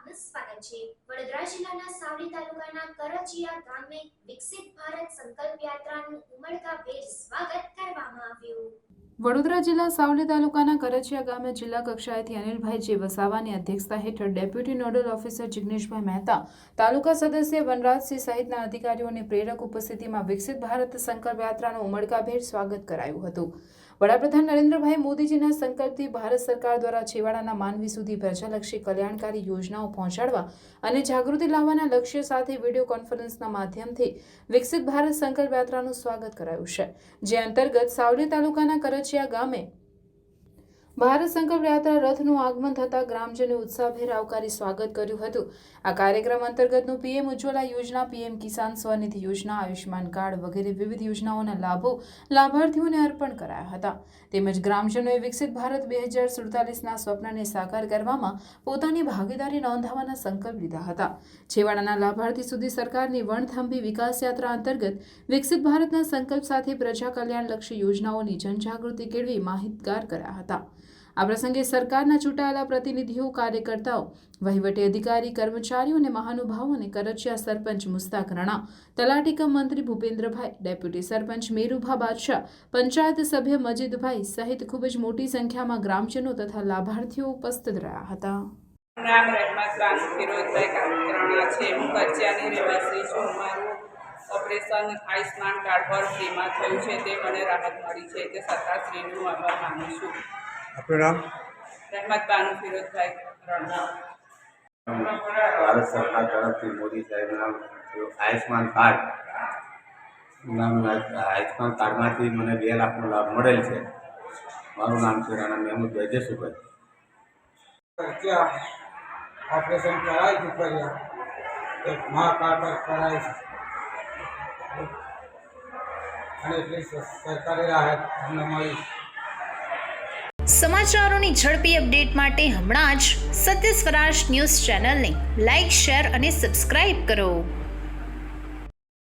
આપનું સ્વાગત છે। વડોદરા જિલ્લાના સાવલી તાલુકાના કરચિયા ગામે વિકસિત ભારત સંકલ્પ યાત્રાનું ઉમળકાભેર સ્વાગત કરવામાં આવ્યું। વડોદરા જિલ્લા સાવલી તાલુકાના કરચિયા ગામે જિલ્લા કક્ષાએથી અનિલભાઈ જે વસાવાની અધ્યક્ષતા હેઠળ ડેપ્યુટી નોડલ ઓફિસર જિગ્નેશભાઈ મહેતા, તાલુકા સદસ્ય વનરાજસિંહ સહિતના અધિકારીઓની પ્રેરક ઉપસ્થિતિમાં વિકસિત ભારત સંકલ્પ યાત્રાનું ઉમળકાભેર સ્વાગત કરાયું હતું। વડાપ્રધાન નરેન્દ્રભાઈ મોદીજીના સંકલ્પથી ભારત સરકાર દ્વારા છેવાડાના માનવી સુધી પ્રજાલક્ષી કલ્યાણકારી યોજનાઓ પહોંચાડવા અને જાગૃતિ લાવવાના લક્ષ્ય સાથે વિડીયો કોન્ફરન્સના માધ્યમથી વિકસિત ભારત સંકલ્પ યાત્રાનું સ્વાગત કરાયું છે, જે અંતર્ગત સાવલી તાલુકાના કરચિયા ગામે ભારત સંકલ્પ યાત્રા રથનું આગમન થતા ગ્રામજનોએ ઉત્સાહભેર આવકારી સ્વાગત કર્યું હતું। આ કાર્યક્રમ અંતર્ગતનું પીએમ ઉજ્જવલા યોજના, પીએમ કિસાન સ્વનિધિ યોજના, આયુષ્યમાન કાર્ડ વગેરે વિવિધ યોજનાઓના લાભો લાભાર્થીઓને અર્પણ કરાયા હતા। તેમજ ગ્રામજનોએ વિકસિત ભારત 2047ના સ્વપ્નને સાકાર કરવામાં પોતાની ભાગીદારી નોંધાવવાના સંકલ્પ લીધા હતા। છેવાડાના લાભાર્થી સુધી સરકારની વણથંભી વિકાસ યાત્રા અંતર્ગત વિકસિત ભારતના સંકલ્પ સાથે પ્રજા કલ્યાણલક્ષી યોજનાઓની જનજાગૃતિ કેળવી માહિતગાર કર્યા હતા। આ પ્રસંગે સરકારના ચૂંટાયેલા પ્રતિનિધિઓ, કાર્યકર્તાઓ, વહીવટી અધિકારી, કર્મચારીઓ અને મહાનુભાવો અને કરચિયા સરપંચ મુસ્તાક રણા, તલાટી કમ મંત્રી ભૂપેન્દ્રભાઈ, ડેપ્યુટી સરપંચ મેરુભા બાદશાહ, પંચાયત સભ્ય મજીદભાઈ સહિત ખૂબ જ મોટી સંખ્યામાં ગ્રામજનો તથા લાભાર્થીઓ ઉપસ્થિત રહ્યા હતા। નામ રહેમત બાનુ ફિરોઝભાઈ કાંકરાણા છે। હું કરચિયાની રહેવાસી છું। મારું ઓપરેશન આયુષ્યમાન કાર્ડ પર ફ્રીમાં થયું છે, તે મને રાહત મળી છે, તે સરકારશ્રીનું આભાર માનું છું। આપનું નામ? રહેમત બાનુ ફિરોઝભાઈ રણા। ભારત સરકાર તરફથી મોદી સાહેબના આયુષ્યમાન કાર્ડમાંથી મને 2 લાખનો લાભ મળેલ છે। મારું નામ છે રાણા મહેમૂદભાઈ જસુભાઈ। ऑपरेशन कराई थी परिया एक महाकार्ड पर कराई थी અને એટલી સરકારી રાહત અમને મળી। સમાચારોની ઝડપી અપડેટ માટે હમણાં જ સત્ય સ્વરાજ ન્યૂઝ ચેનલને લાઇક, શેર અને સબસ્ક્રાઇબ કરો।